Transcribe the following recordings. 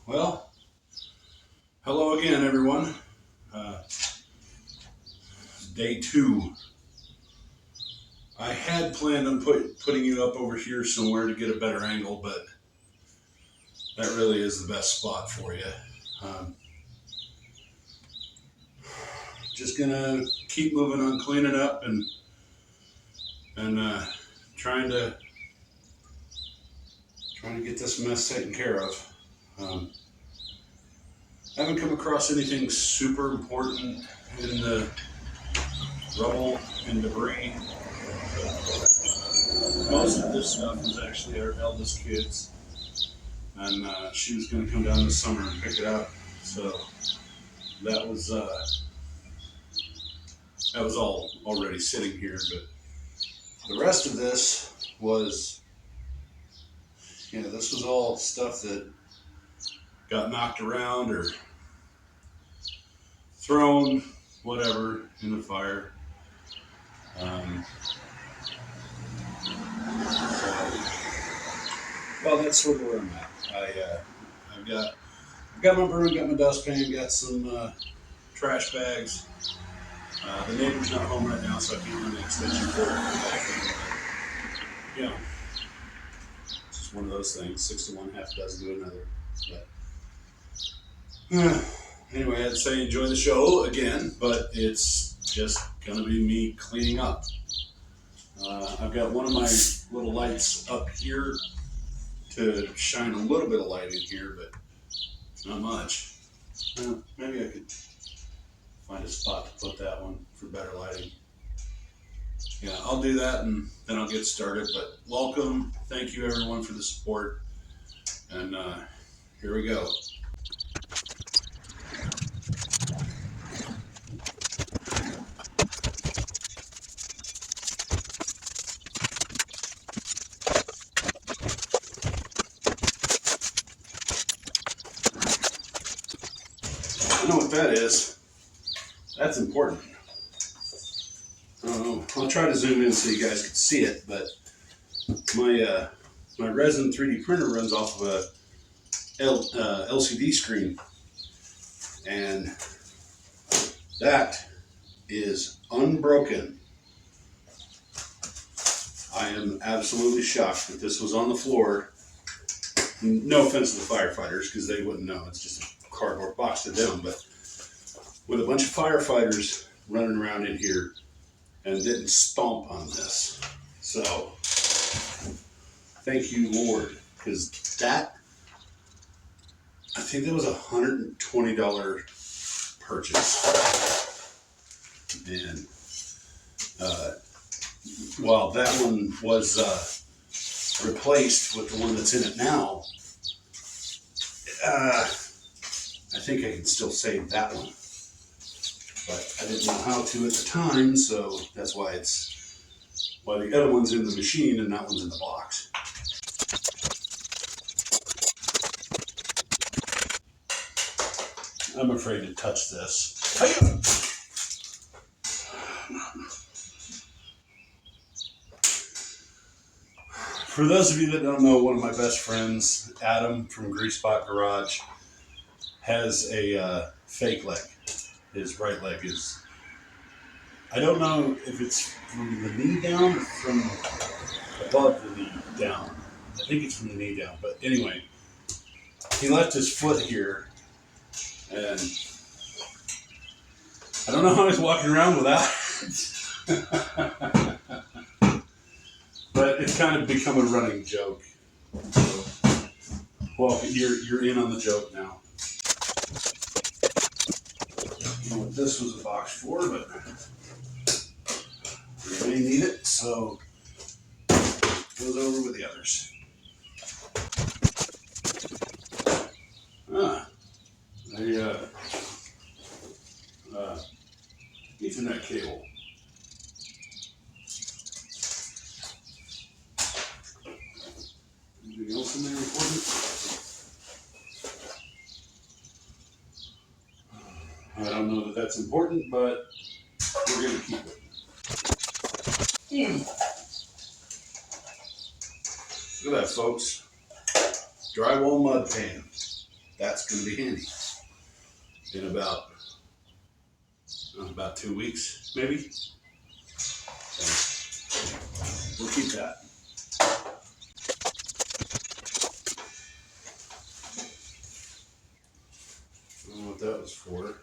Well, hello again, everyone. Day two. I had planned on putting you up over here somewhere to get a better angle, but that really is the best spot for you. Um, just gonna keep moving on cleaning up and trying to get this mess taken care of. Um, I haven't come across anything super important in the rubble and debris. Most of this stuff was actually our eldest kids, and she was going to come down this summer and pick it up. So that was uh, that was all already sitting here. But the rest of this was, this was all stuff that got knocked around or thrown, whatever, in the fire. Um, so, well, that's sort of where I'm at. I've got my broom, got my dustpan, got some trash bags. The neighbor's not home right now, so I can't run the extension cord back. You know, it's just one of those things. 6 to 1, half a dozen to another. But anyway, I'd say enjoy the show again, but it's just gonna be me cleaning up. I've got one of my little lights up here to shine a little bit of light in here, but not much. Maybe I could find a spot to put that one for better lighting. Yeah, I'll do that and then I'll get started. But welcome. Thank you everyone for the support. And here we go. I know what that is. That's important. I don't know. I'll try to zoom in so you guys can see it, but my resin 3D printer runs off of a LCD screen, and that is unbroken. I am absolutely shocked that this was on the floor. No offense to the firefighters, because they wouldn't know. It's just a cardboard box to them, but with a bunch of firefighters running around in here and didn't stomp on this. So, thank you, Lord, because I think that was $120 purchase. And while that one was replaced with the one that's in it now, I think I can still save that one. But I didn't know how to at the time, so that's why the other one's in the machine and that one's in the box. I'm afraid to touch this. For those of you that don't know, one of my best friends, Adam from Grease Spot Garage, has a fake leg. His right leg is, I don't know if it's from the knee down or from above the knee down. I think it's from the knee down, but anyway, he left his foot here, and I don't know how he's walking around without it. But it's kind of become a running joke. So, well, you're in on the joke now. I don't know what this was a box for, but we may need it, so it goes over with the others. Ethernet cable. Anything else in there important? I don't know that that's important, but we're going to keep it. Look at that, folks. Drywall mud pan. that's going to be handy in about 2 weeks, maybe. So we'll keep that. I don't know what that was for.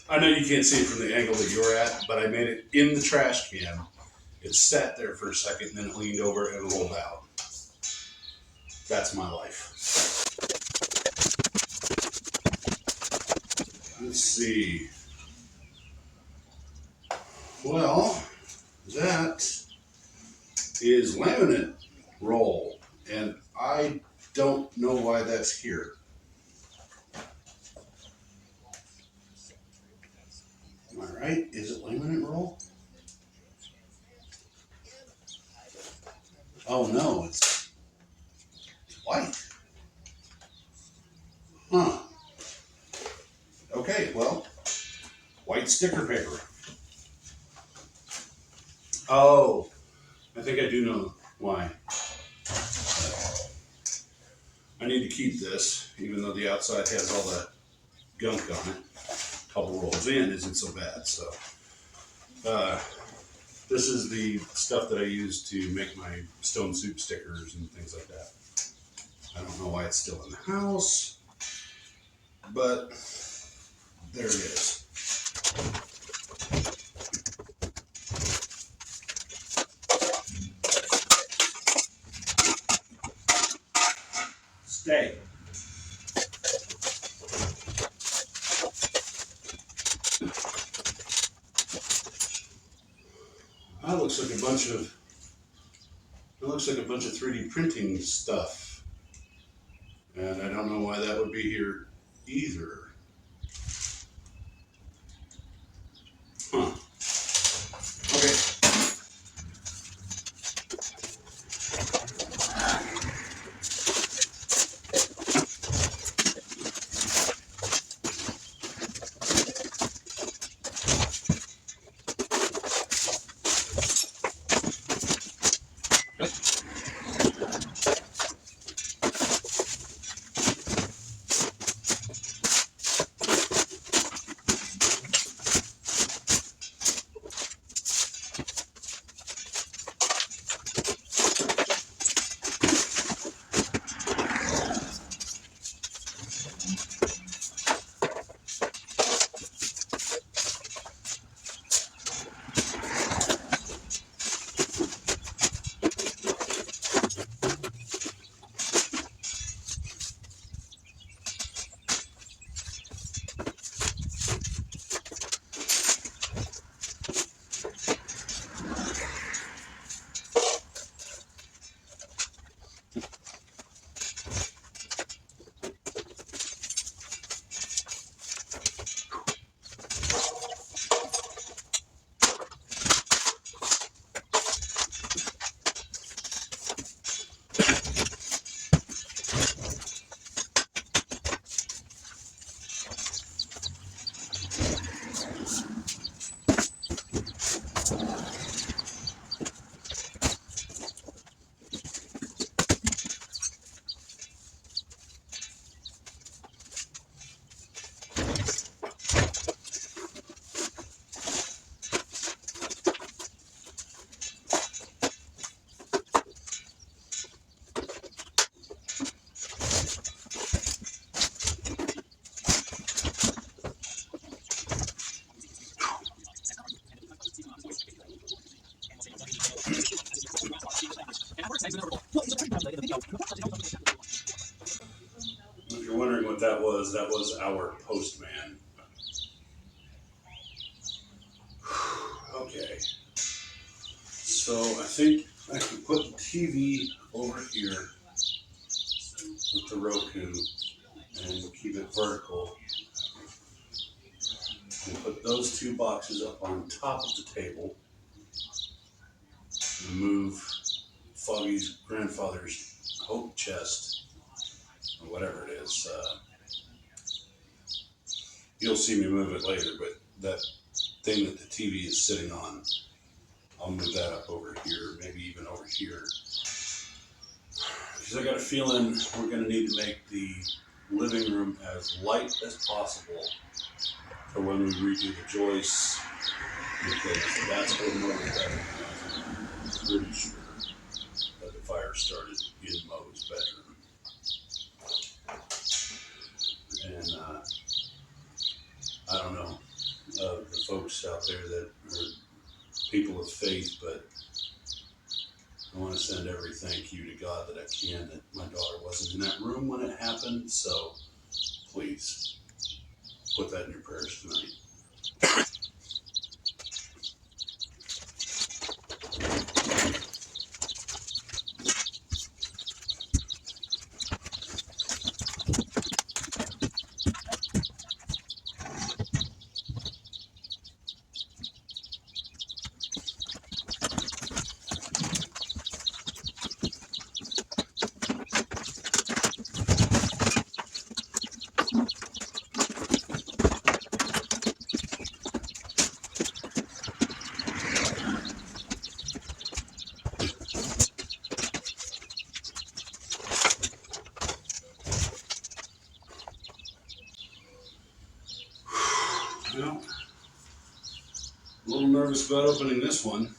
I know you can't see it from the angle that you're at, but I made it in the trash can. It sat there for a second, and then it leaned over and rolled out. That's my life. Let's see. Well, that is laminate roll, and I don't know why that's here. Am I right? Is it laminate roll? Oh no, it's white. Huh. Okay, well, white sticker paper. Oh, I think I do know why. I need to keep this, even though the outside has all the gunk on it. A couple rolls in isn't so bad. So, this is the stuff that I use to make my stone soup stickers and things like that. I don't know why it's still in the house, but there it is. Stay. That looks like a bunch of. It looks like a bunch of 3D printing stuff, and I don't know why that would be here either. Huh. Okay. If you're wondering what that was our postman. Okay. So I think I can put the TV over here with the Roku and keep it vertical. And put those two boxes up on top of the table. And move Foggy's grandfather's hope chest, or whatever it is. You'll see me move it later, but that thing that the TV is sitting on, I'll move that up over here, maybe even over here. because I got a feeling we're going to need to make the living room as light as possible for when we redo the joists, because that's where the motor's better. I'm pretty sure that the fire started in Mo's bedroom. And I don't know the folks out there that are people of faith, but I want to send every thank you to God that I can that my daughter wasn't in that room when it happened. So please put that in your prayers tonight. Well, a little nervous about opening this one.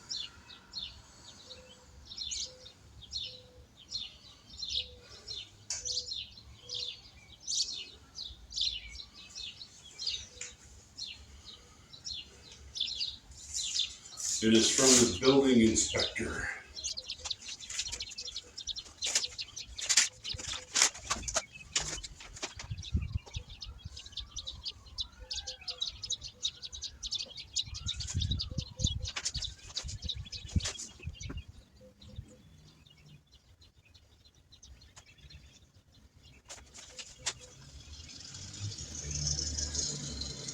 It is from the building inspector.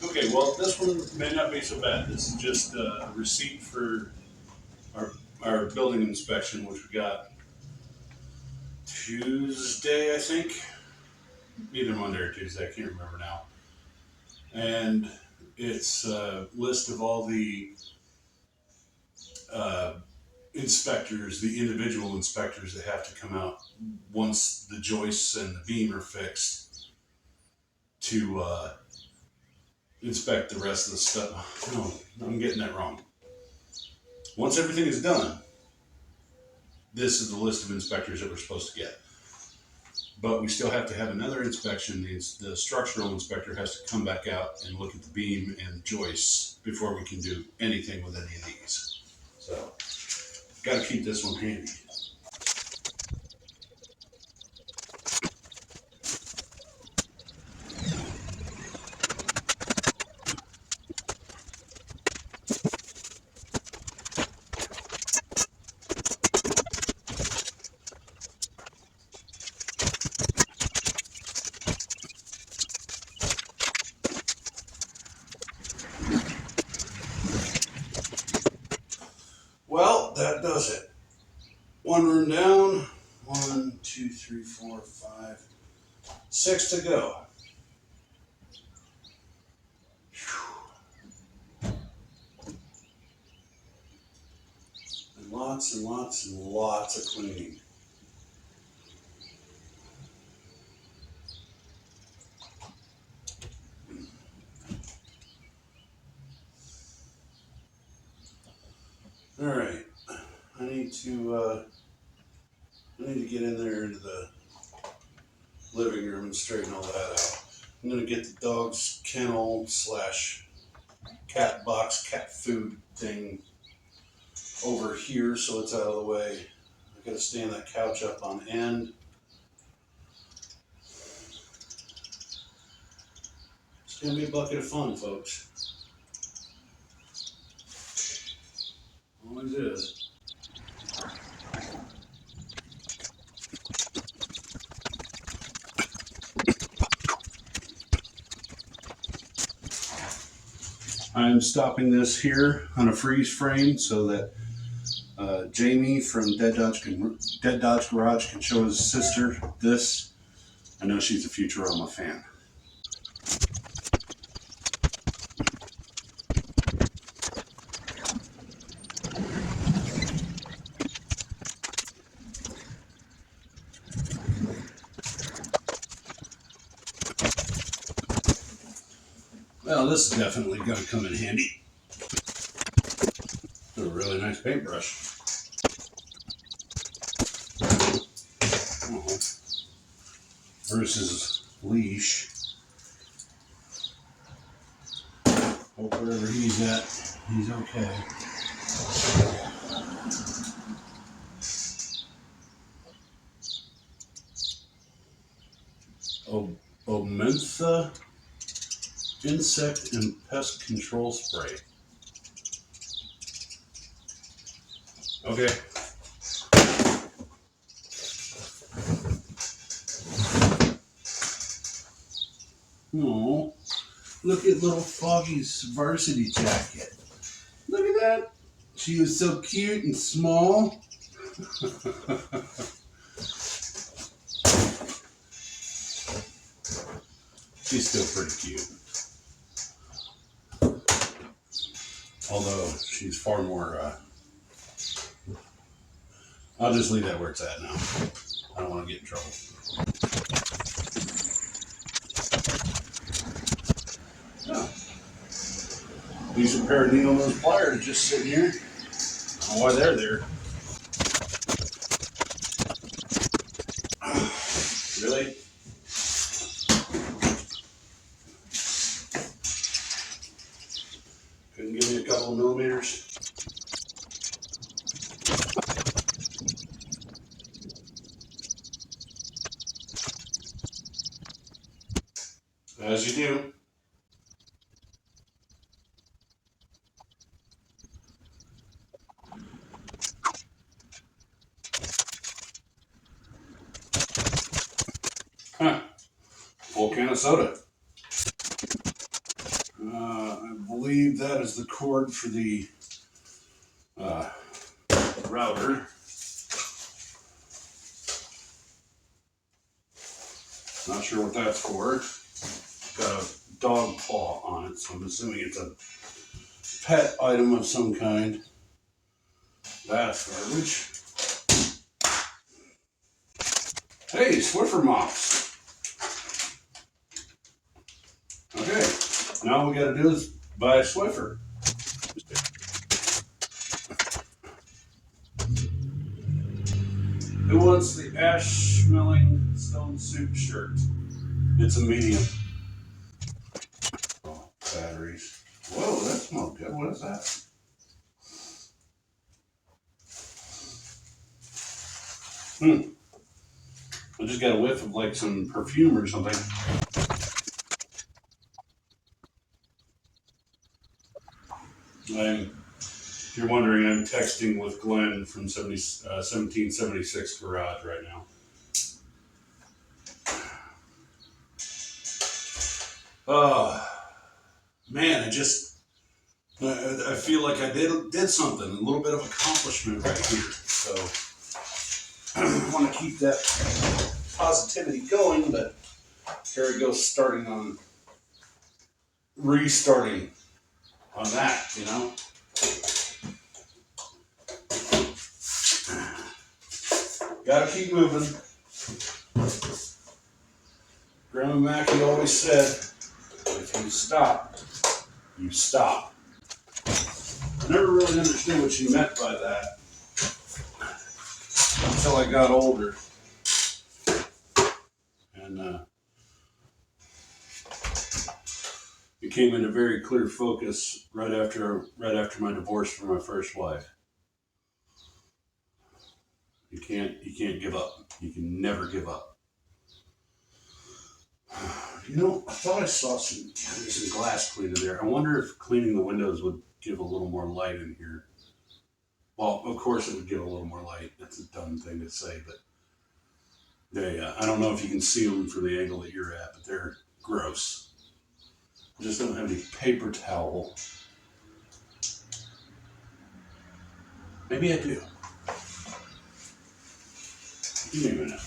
Okay, well, this one may not be so bad. This is just a receipt for our building inspection, which we got Tuesday, I think. Either Monday or Tuesday, I can't remember now. And it's a list of all the inspectors, the individual inspectors that have to come out once the joists and the beam are fixed to inspect the rest of the stuff. No, I'm getting that wrong. Once everything is done, this is the list of inspectors that we're supposed to get. But we still have to have another inspection. The structural inspector has to come back out and look at the beam and joists before we can do anything with any of these. So, got to keep this one handy. Well, that does it. One room down. 1, 2, 3, 4, 5, 6 to go. And lots and lots and lots of cleaning. All right, I need to get in there into the living room and straighten all that out. I'm gonna get the dog's kennel / cat box, cat food thing over here so it's out of the way. I gotta stand that couch up on end. It's gonna be a bucket of fun, folks. Always is. I'm stopping this here on a freeze frame so that Jamie from Dead Dodge Garage can show his sister this. I know she's a Futurama fan. Well, this is definitely going to come in handy. It's a really nice paintbrush. Oh. Bruce's leash. Hope wherever he's at, he's okay. Omantha insect and pest control spray. Okay. Oh, look at little Foggy's varsity jacket. Look at that. She was so cute and small. She's still pretty cute. Although she's far more, I'll just leave that where it's at now. I don't want to get in trouble. No. Use a pair of needle nose pliers just sitting here. I don't know why they're there. Really? Couldn't give me a couple of millimeters? As you do. Huh. Full can of soda. I believe that is the cord for the router. Not sure what that's for. Got a dog paw on it, so I'm assuming it's a pet item of some kind. That's garbage. Hey, Swiffer mops. Okay, now all we gotta do is buy a Swiffer. Who wants the ash smelling stone soup shirt? It's a medium. Oh, batteries. Whoa, that smells good. What is that? I just got a whiff of like some perfume or something. If you're wondering, I'm texting with Glenn from 1776 Garage right now. Oh, man, I feel like I did something, a little bit of accomplishment right here. So I want to keep that positivity going, but here we go, restarting on that, you know? Gotta keep moving. Grandma Mackie always said, if you stop, you stop. I never really understood what she meant by that until I got older. And it came into very clear focus right after my divorce from my first wife. You can't give up. You can never give up. You know, I thought I saw some glass cleaner there. I wonder if cleaning the windows would give a little more light in here. Well, of course it would give a little more light. That's a dumb thing to say, but I don't know if you can see them from the angle that you're at, but they're gross. I just don't have any paper towel. Maybe I do. Give me a minute.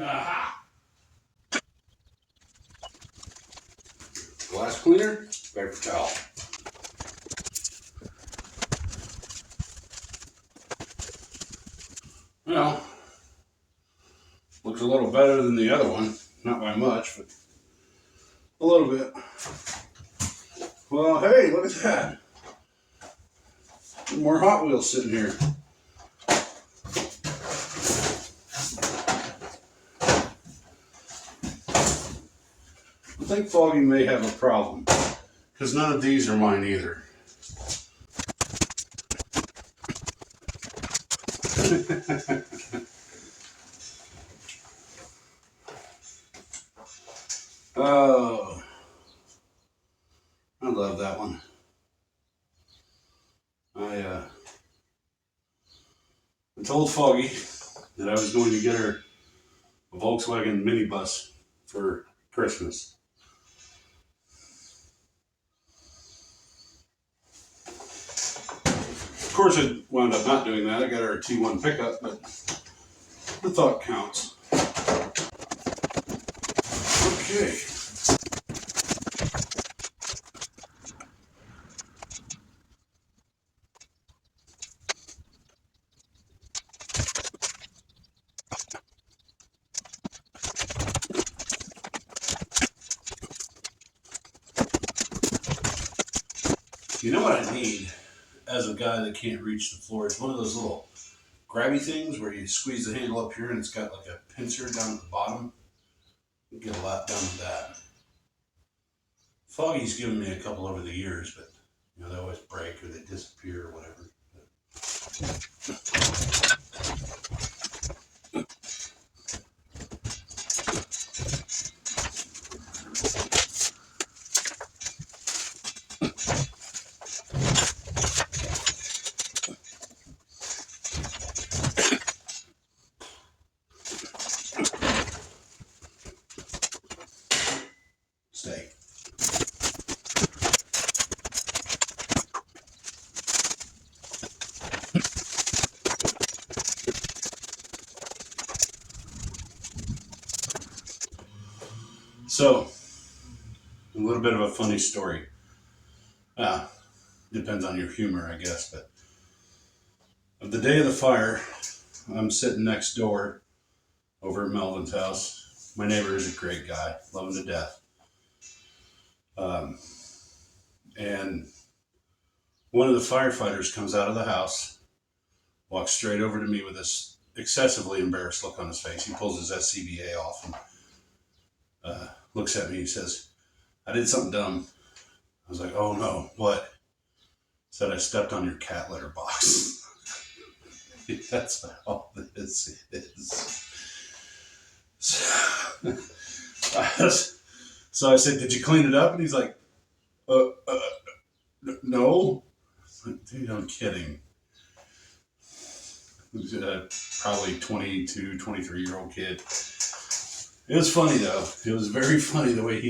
Aha! Glass cleaner, paper towel. Well, looks a little better than the other one. Not by much, but a little bit. Well, hey, look at that. More Hot Wheels sitting here. I think Foggy may have a problem, because none of these are mine either. Oh, I love that one. I told Foggy that I was going to get her a Volkswagen minibus for Christmas. Of course, I wound up not doing that. I got her a T1 pickup, but the thought counts. Okay. You know what I need as a guy that can't reach the floor? It's one of those little grabby things where you squeeze the handle up here and it's got like a pincer down at the bottom. You get a lot done with that. Foggy's given me a couple over the years, but you know, they always break or they disappear or whatever. Stay. So, a little bit of a funny story. Depends on your humor, I guess, but of the day of the fire, I'm sitting next door over at Melvin's house. My neighbor is a great guy, love him to death. And one of the firefighters comes out of the house, walks straight over to me with this excessively embarrassed look on his face. He pulls his SCBA off and looks at me and says, "I did something dumb." I was like, "Oh no, what?" He said, "I stepped on your cat litter box." That's all this is. So I said, "Did you clean it up?" And he's like, no. Dude, I'm kidding. Probably 22, 23-year-old kid. It was funny though. It was very funny the way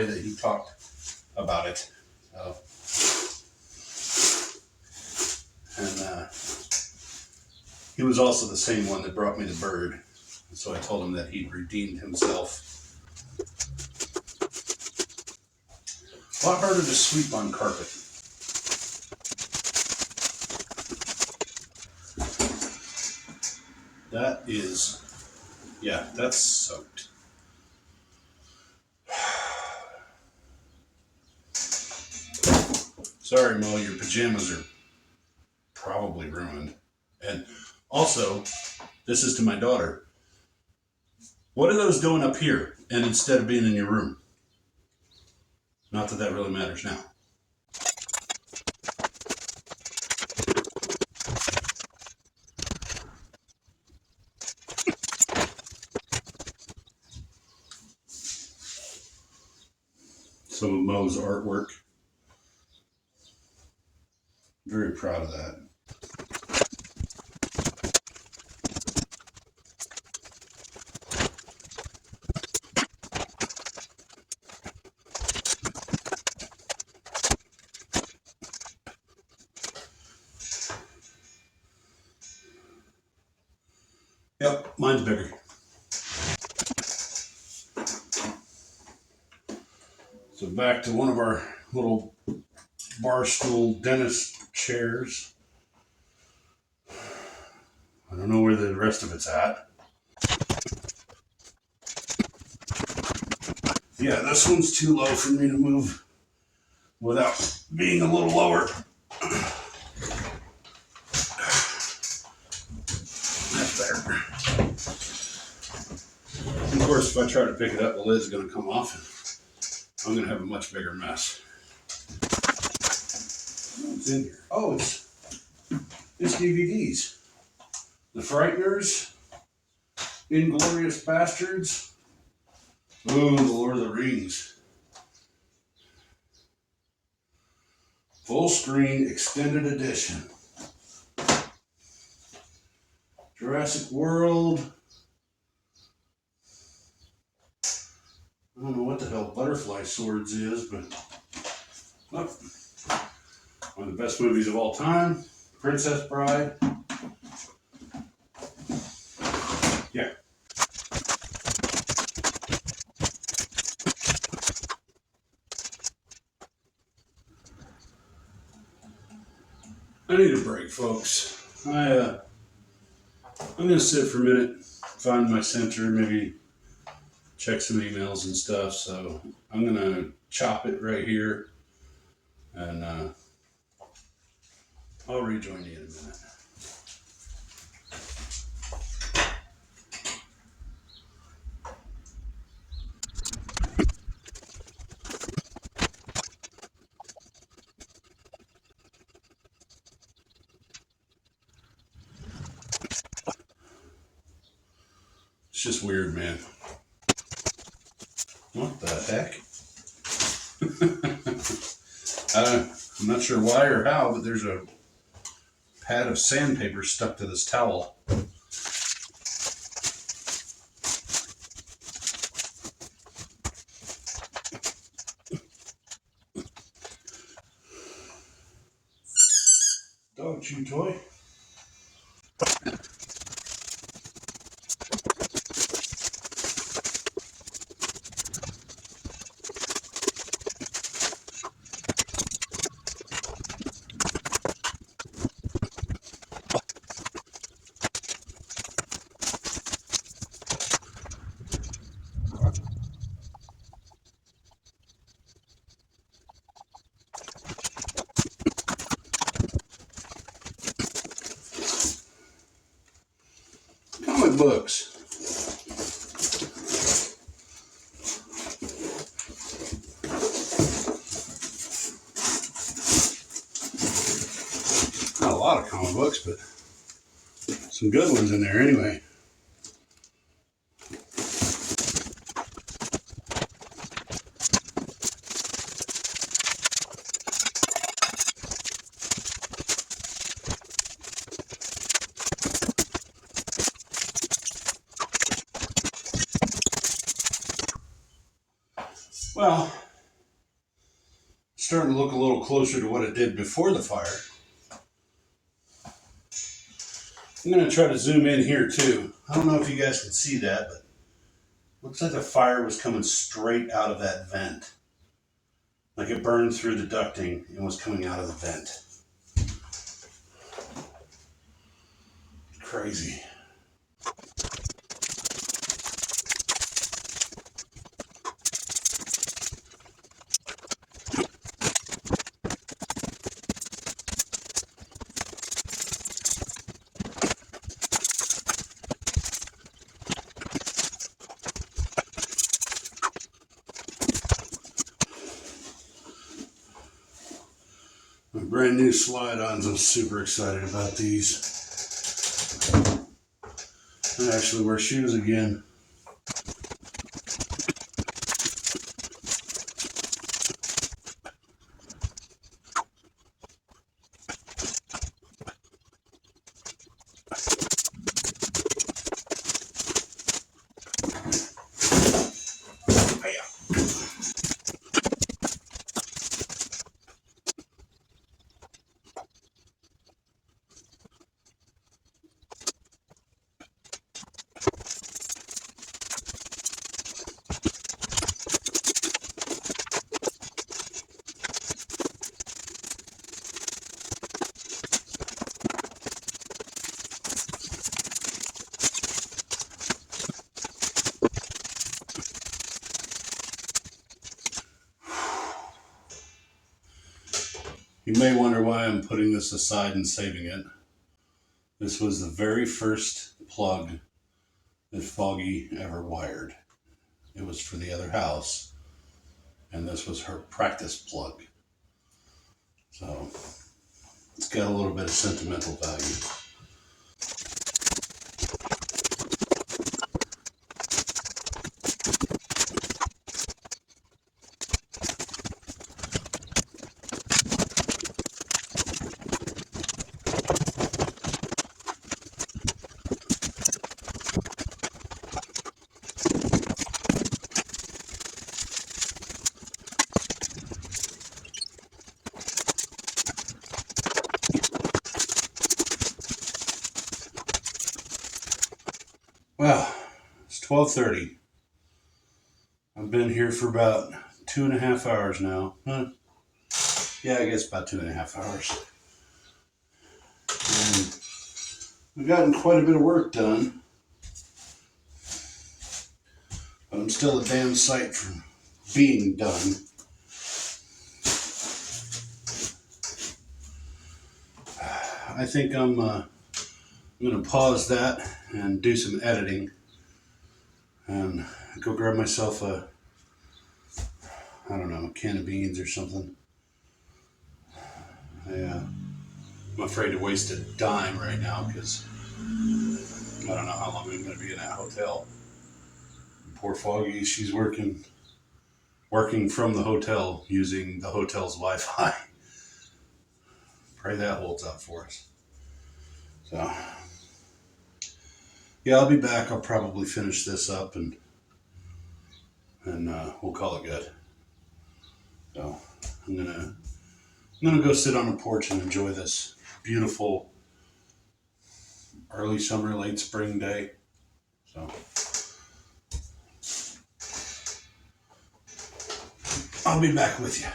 that he talked about it. And he was also the same one that brought me the bird. And so I told him that he'd redeemed himself. A lot harder to sweep on carpet. That is, yeah, that's soaked. Sorry, Mo, your pajamas are probably ruined. And also, this is to my daughter. What are those doing up here and instead of being in your room? Not that that really matters now. Some of Mo's artwork. Very proud of that. Yep, mine's bigger. So back to one of our little bar stool dentist chairs. I don't know where the rest of it's at. Yeah, this one's too low for me to move without being a little lower. That's better. Of course, if I try to pick it up, the lid's going to come off and I'm going to have a much bigger mess. What's in here? Oh, it's DVDs. The Frighteners, Inglourious Bastards, ooh, The Lord of the Rings. Full screen extended edition. Jurassic World. I don't know what the hell Butterfly Swords is, but oh, one of the best movies of all time. Princess Bride. Yeah. I need a break, folks. I'm gonna sit for a minute, find my center, maybe check some emails and stuff. So I'm gonna chop it right here, and I'll rejoin you in a minute. It's just weird, man. What the heck? I'm not sure why or how, but there's a pad of sandpaper stuck to this towel. Dog chew toy. Comic books. Not a lot of comic books, but some good ones in there anyway. Well, it's starting to look a little closer to what it did before the fire. I'm going to try to zoom in here too. I don't know if you guys can see that, but looks like the fire was coming straight out of that vent. Like it burned through the ducting and was coming out of the vent. Crazy. My brand new slide-ons, I'm super excited about these. I actually wear shoes again. You may wonder why I'm putting this aside and saving it. This was the very first plug that Foggy ever wired. It was for the other house, and this was her practice plug. So it's got a little bit of sentimental value. Well, it's 12:30. I've been here for about 2.5 hours now. Huh? Yeah, I guess about 2.5 hours. And I've gotten quite a bit of work done, but I'm still a damn sight from being done. I think I'm going to pause that and do some editing and go grab myself I don't know, a can of beans or something. I'm afraid to waste a dime right now because I don't know how long I'm going to be in that hotel. Poor Foggy, she's working from the hotel using the hotel's Wi-Fi. Pray that holds up for us. So, yeah, I'll be back. I'll probably finish this up and we'll call it good. So, I'm gonna go sit on the porch and enjoy this beautiful early summer, late spring day. So, I'll be back with you.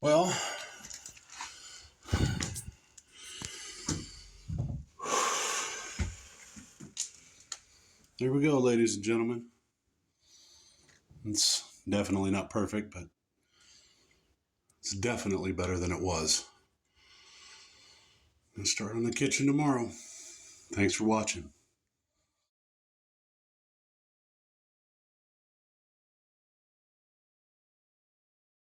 Well, there we go, ladies and gentlemen. It's definitely not perfect, but it's definitely better than it was. I'll start on the kitchen tomorrow. Thanks for watching.